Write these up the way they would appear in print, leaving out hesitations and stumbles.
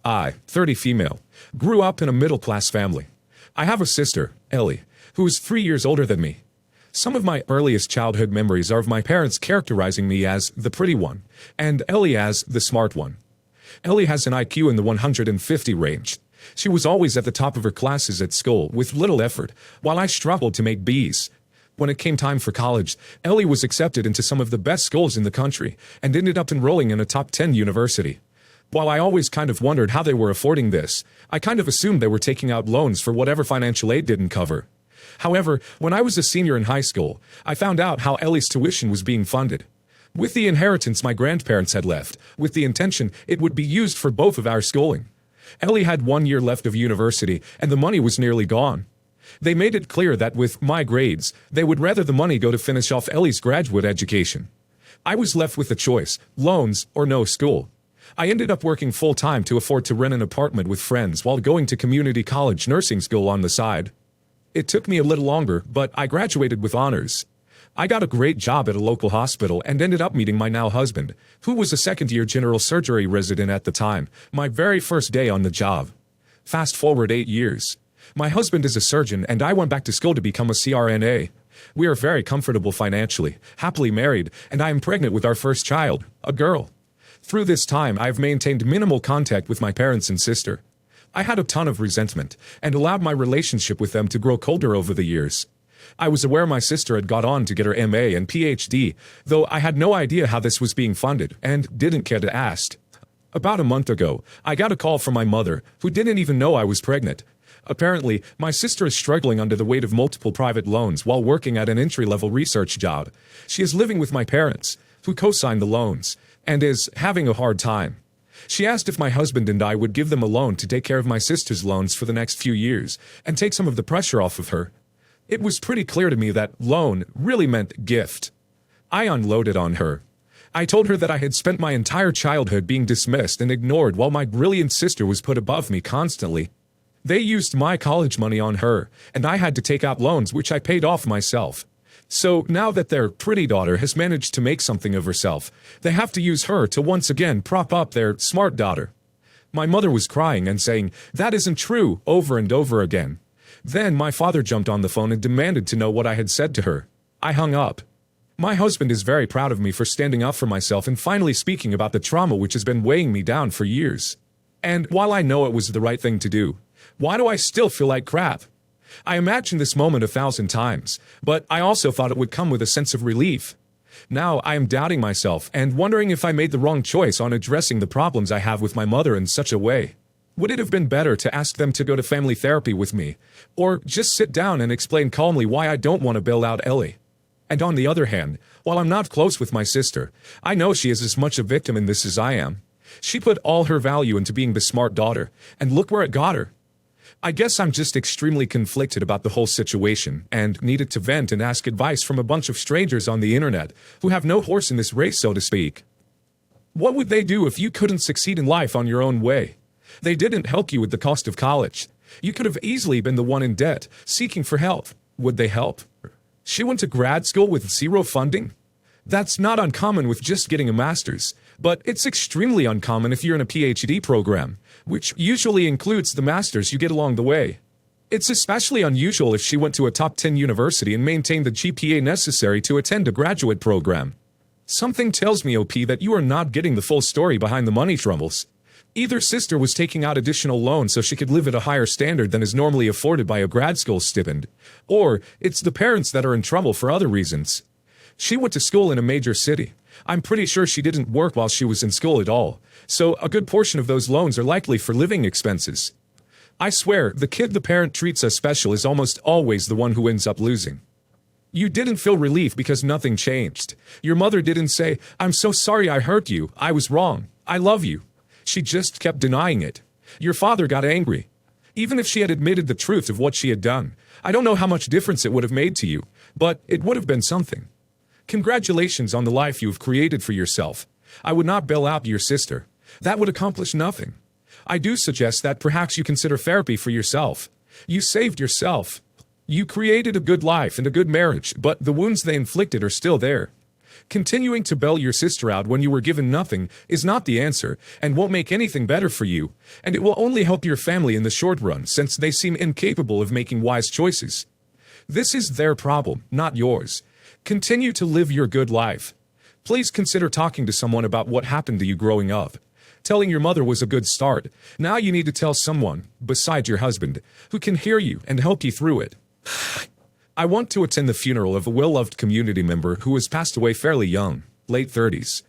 I, 30 female, grew up in a middle-class family. I have a sister, Ellie, who is 3 years older than me. Some of my earliest childhood memories are of my parents characterizing me as the pretty one, and Ellie as the smart one. Ellie has an IQ in the 150 range. She was always at the top of her classes at school with little effort, while I struggled to make B's. When it came time for college, Ellie was accepted into some of the best schools in the country and ended up enrolling in a top 10 university. While I always kind of wondered how they were affording this, I kind of assumed they were taking out loans for whatever financial aid didn't cover. However, when I was a senior in high school, I found out how Ellie's tuition was being funded. With the inheritance my grandparents had left, with the intention it would be used for both of our schooling. Ellie had 1 year left of university, and the money was nearly gone. They made it clear that with my grades, they would rather the money go to finish off Ellie's graduate education. I was left with the choice, loans or no school. I ended up working full-time to afford to rent an apartment with friends while going to community college nursing school on the side. It took me a little longer, but I graduated with honors. I got a great job at a local hospital and ended up meeting my now husband, who was a second-year general surgery resident at the time, my very first day on the job. Fast forward 8 years. My husband is a surgeon and I went back to school to become a CRNA. We are very comfortable financially, happily married, and I am pregnant with our first child, a girl. Through this time, I've maintained minimal contact with my parents and sister. I had a ton of resentment, and allowed my relationship with them to grow colder over the years. I was aware my sister had got on to get her MA and PhD, though I had no idea how this was being funded, and didn't care to ask. About a month ago, I got a call from my mother, who didn't even know I was pregnant. Apparently, my sister is struggling under the weight of multiple private loans while working at an entry-level research job. She is living with my parents, who co-signed the loans, and is having a hard time. She asked if my husband and I would give them a loan to take care of my sister's loans for the next few years and take some of the pressure off of her. It was pretty clear to me that loan really meant gift. I unloaded on her. I told her that I had spent my entire childhood being dismissed and ignored while my brilliant sister was put above me constantly. They used my college money on her, and I had to take out loans which I paid off myself. So now that their pretty daughter has managed to make something of herself, they have to use her to once again prop up their smart daughter. My mother was crying and saying, "That isn't true," over and over again. Then my father jumped on the phone and demanded to know what I had said to her. I hung up. My husband is very proud of me for standing up for myself and finally speaking about the trauma which has been weighing me down for years. And while I know it was the right thing to do, why do I still feel like crap? I imagined this moment 1,000 times, but I also thought it would come with a sense of relief. Now I am doubting myself and wondering if I made the wrong choice on addressing the problems I have with my mother in such a way. Would it have been better to ask them to go to family therapy with me, or just sit down and explain calmly why I don't want to bail out Ellie? And on the other hand, while I'm not close with my sister, I know she is as much a victim in this as I am. She put all her value into being the smart daughter, and look where it got her. I guess I'm just extremely conflicted about the whole situation, and needed to vent and ask advice from a bunch of strangers on the internet, who have no horse in this race, so to speak. What would they do if you couldn't succeed in life on your own way? They didn't help you with the cost of college. You could have easily been the one in debt, seeking for help. Would they help? She went to grad school with zero funding? That's not uncommon with just getting a master's, but it's extremely uncommon if you're in a PhD program, which usually includes the master's you get along the way. It's especially unusual if she went to a top 10 university and maintained the GPA necessary to attend a graduate program. Something tells me, OP, that you are not getting the full story behind the money troubles. Either sister was taking out additional loans so she could live at a higher standard than is normally afforded by a grad school stipend, or it's the parents that are in trouble for other reasons. She went to school in a major city. I'm pretty sure she didn't work while she was in school at all, so a good portion of those loans are likely for living expenses. I swear, the kid the parent treats as special is almost always the one who ends up losing. You didn't feel relief because nothing changed. Your mother didn't say, "I'm so sorry I hurt you, I was wrong, I love you." She just kept denying it. Your father got angry. Even if she had admitted the truth of what she had done, I don't know how much difference it would have made to you, but it would have been something. Congratulations on the life you have created for yourself. I would not bail out your sister. That would accomplish nothing. I do suggest that perhaps you consider therapy for yourself. You saved yourself. You created a good life and a good marriage, but the wounds they inflicted are still there. Continuing to bail your sister out when you were given nothing is not the answer and won't make anything better for you, and it will only help your family in the short run since they seem incapable of making wise choices. This is their problem, not yours. Continue to live your good life. Please consider talking to someone about what happened to you growing up. Telling your mother was a good start. Now you need to tell someone, besides your husband, who can hear you and help you through it. I want to attend the funeral of a well-loved community member who has passed away fairly young, late 30s.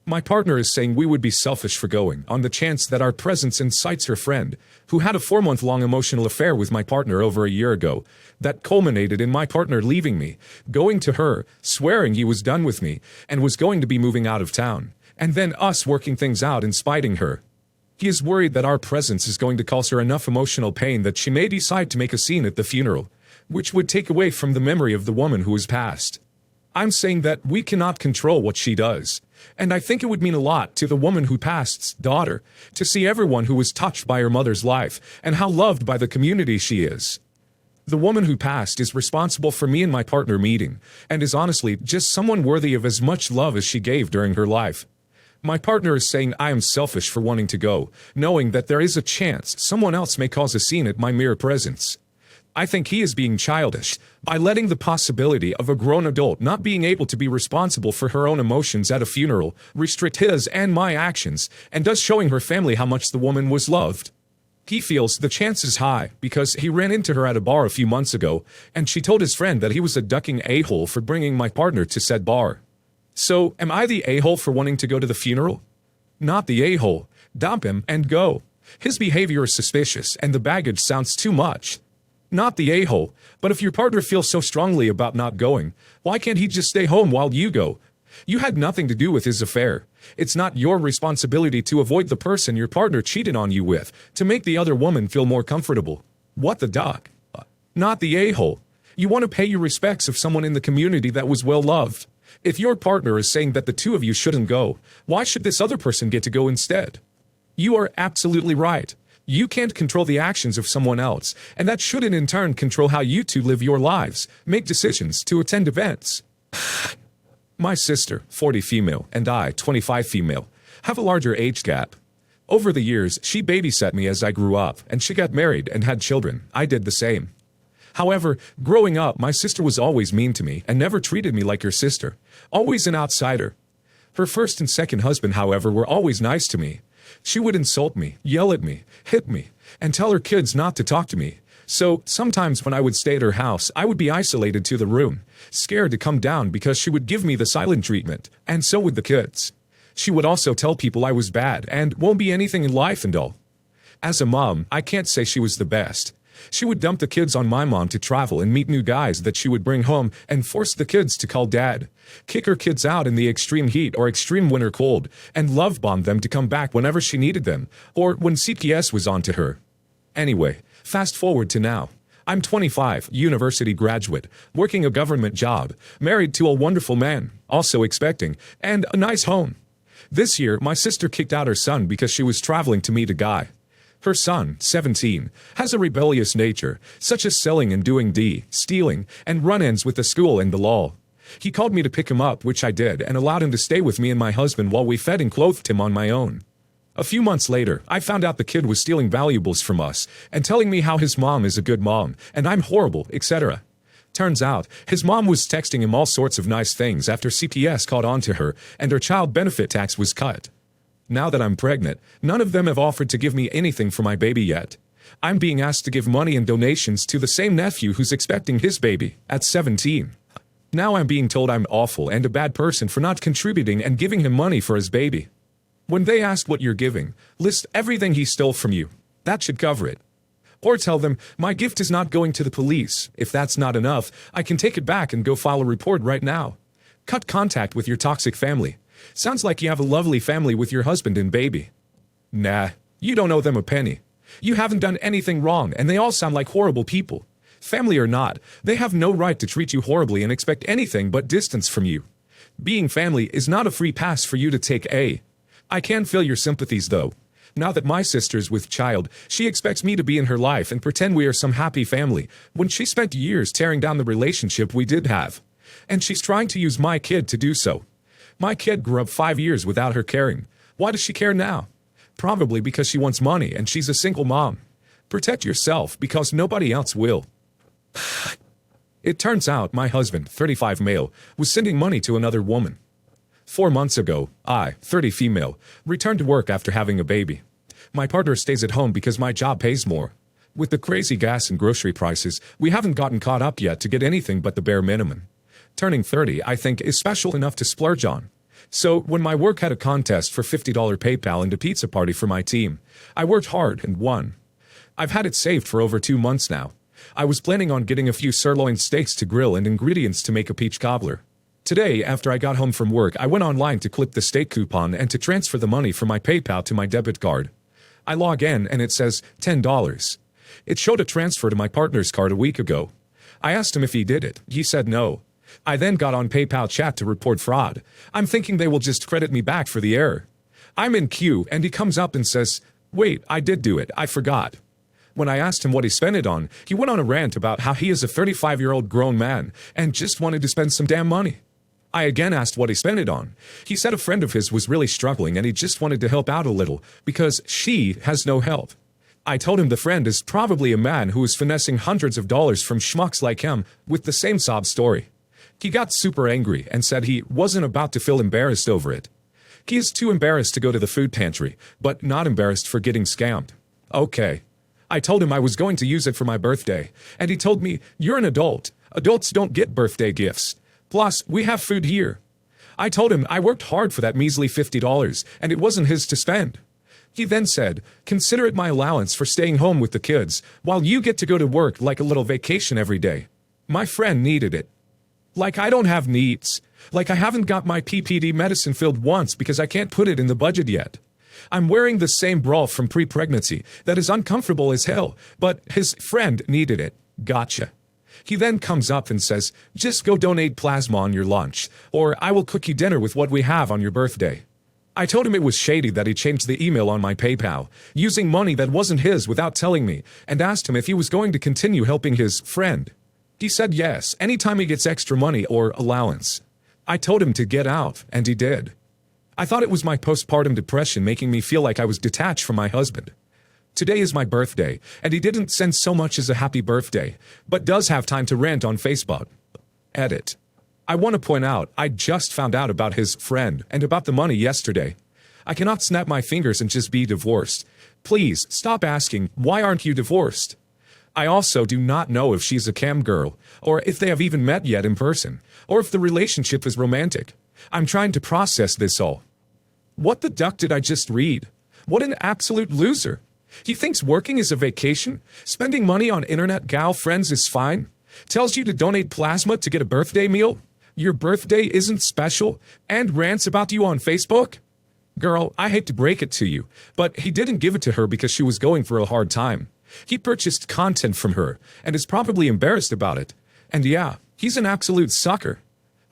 My partner is saying we would be selfish for going, on the chance that our presence incites her friend, who had a 4-month-long emotional affair with my partner over a year ago, that culminated in my partner leaving me, going to her, swearing he was done with me, and was going to be moving out of town, and then us working things out and spiting her. He is worried that our presence is going to cause her enough emotional pain that she may decide to make a scene at the funeral, which would take away from the memory of the woman who has passed. I'm saying that we cannot control what she does, and I think it would mean a lot to the woman who passed's daughter to see everyone who was touched by her mother's life and how loved by the community she is. The woman who passed is responsible for me and my partner meeting, and is honestly just someone worthy of as much love as she gave during her life. My partner is saying I am selfish for wanting to go, knowing that there is a chance someone else may cause a scene at my mere presence. I think he is being childish by letting the possibility of a grown adult not being able to be responsible for her own emotions at a funeral restrict his and my actions, and thus showing her family how much the woman was loved. He feels the chance is high because he ran into her at a bar a few months ago, and she told his friend that he was a ducking a-hole for bringing my partner to said bar. So, am I the a-hole for wanting to go to the funeral? Not the a-hole. Dump him and go. His behavior is suspicious, and the baggage sounds too much. Not the a-hole, but if your partner feels so strongly about not going, why can't he just stay home while you go? You had nothing to do with his affair. It's not your responsibility to avoid the person your partner cheated on you with, to make the other woman feel more comfortable. What the duck? Not the a-hole. You want to pay your respects of someone in the community that was well loved. If your partner is saying that the two of you shouldn't go, why should this other person get to go instead? You are absolutely right. You can't control the actions of someone else, and that shouldn't in turn control how you two live your lives, make decisions, to attend events. My sister, 40 female, and I, 25 female, have a larger age gap. Over the years, she babysat me as I grew up, and she got married and had children. I did the same. However, growing up, my sister was always mean to me and never treated me like her sister, always an outsider. Her first and second husband, however, were always nice to me. She would insult me, yell at me, hit me, and tell her kids not to talk to me. So, sometimes when I would stay at her house, I would be isolated to the room, scared to come down because she would give me the silent treatment, and so would the kids. She would also tell people I was bad and won't be anything in life and all. As a mom, I can't say she was the best. She would dump the kids on my mom to travel and meet new guys that she would bring home and force the kids to call dad, kick her kids out in the extreme heat or extreme winter cold, and love bomb them to come back whenever she needed them, or when CPS was on to her. Anyway, fast forward to now. I'm 25, university graduate, working a government job, married to a wonderful man, also expecting, and a nice home. This year, my sister kicked out her son because she was traveling to meet a guy. Her son, 17, has a rebellious nature, such as selling and doing stealing, and run-ins with the school and the law. He called me to pick him up, which I did, and allowed him to stay with me and my husband while we fed and clothed him on my own. A few months later, I found out the kid was stealing valuables from us, and telling me how his mom is a good mom, and I'm horrible, etc. Turns out, his mom was texting him all sorts of nice things after CPS caught on to her, and her child benefit tax was cut. Now that I'm pregnant, none of them have offered to give me anything for my baby yet. I'm being asked to give money and donations to the same nephew who's expecting his baby, at 17. Now I'm being told I'm awful and a bad person for not contributing and giving him money for his baby. When they ask what you're giving, list everything he stole from you. That should cover it. Or tell them, my gift is not going to the police. If that's not enough, I can take it back and go file a report right now. Cut contact with your toxic family. Sounds like you have a lovely family with your husband and baby. Nah, you don't owe them a penny. You haven't done anything wrong, and they all sound like horrible people. Family or not, they have no right to treat you horribly and expect anything but distance from you. Being family is not a free pass for you to take. I can feel your sympathies though. Now that my sister's with child, she expects me to be in her life and pretend we are some happy family, when she spent years tearing down the relationship we did have. And she's trying to use my kid to do so. My kid grew up 5 years without her caring. Why does she care now? Probably because she wants money and she's a single mom. Protect yourself because nobody else will. It turns out my husband, 35 male, was sending money to another woman. 4 months ago, I, 30 female, returned to work after having a baby. My partner stays at home because my job pays more. With the crazy gas and grocery prices, we haven't gotten caught up yet to get anything but the bare minimum. Turning 30, I think, is special enough to splurge on. So, when my work had a contest for $50 PayPal and a pizza party for my team, I worked hard and won. I've had it saved for over 2 months now. I was planning on getting a few sirloin steaks to grill and ingredients to make a peach cobbler. Today, after I got home from work, I went online to clip the steak coupon and to transfer the money from my PayPal to my debit card. I log in and it says $10. It showed a transfer to my partner's card a week ago. I asked him if he did it. He said no. I then got on PayPal chat to report fraud. I'm thinking they will just credit me back for the error. I'm in queue and he comes up and says, "Wait, I did do it. I forgot." When I asked him what he spent it on, he went on a rant about how he is a 35-year-old grown man and just wanted to spend some damn money. I again asked what he spent it on. He said a friend of his was really struggling and he just wanted to help out a little because she has no help. I told him the friend is probably a man who is finessing hundreds of dollars from schmucks like him with the same sob story. He got super angry and said he wasn't about to feel embarrassed over it. He is too embarrassed to go to the food pantry, but not embarrassed for getting scammed. Okay. I told him I was going to use it for my birthday, and he told me, "You're an adult. Adults don't get birthday gifts. Plus, we have food here." I told him I worked hard for that measly $50, and it wasn't his to spend. He then said, "Consider it my allowance for staying home with the kids, while you get to go to work like a little vacation every day." My friend needed it. Like I don't have needs. Like I haven't got my PPD medicine filled once because I can't put it in the budget yet. I'm wearing the same bra from pre-pregnancy that is uncomfortable as hell, but his friend needed it. Gotcha. He then comes up and says, "Just go donate plasma on your lunch, or I will cook you dinner with what we have on your birthday." I told him it was shady that he changed the email on my PayPal, using money that wasn't his without telling me, and asked him if he was going to continue helping his friend. He said yes, anytime he gets extra money or allowance. I told him to get out, and he did. I thought it was my postpartum depression making me feel like I was detached from my husband. Today is my birthday, and he didn't send so much as a happy birthday, but does have time to rant on Facebook. Edit. I want to point out, I just found out about his friend and about the money yesterday. I cannot snap my fingers and just be divorced. Please, stop asking, why aren't you divorced? I also do not know if she's a cam girl, or if they have even met yet in person, or if the relationship is romantic. I'm trying to process this all. What the duck did I just read? What an absolute loser. He thinks working is a vacation? Spending money on internet gal friends is fine? Tells you to donate plasma to get a birthday meal? Your birthday isn't special? And rants about you on Facebook? Girl, I hate to break it to you, but he didn't give it to her because she was going through a hard time. He purchased content from her, and is probably embarrassed about it. And yeah, he's an absolute sucker.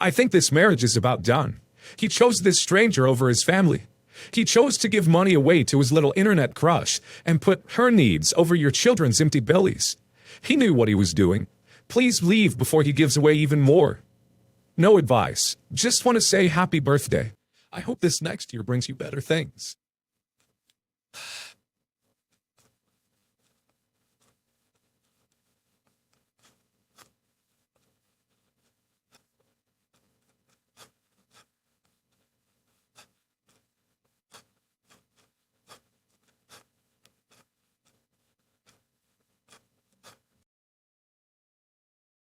I think this marriage is about done. He chose this stranger over his family. He chose to give money away to his little internet crush and put her needs over your children's empty bellies. He knew what he was doing. Please leave before he gives away even more. No advice. Just want to say happy birthday. I hope this next year brings you better things.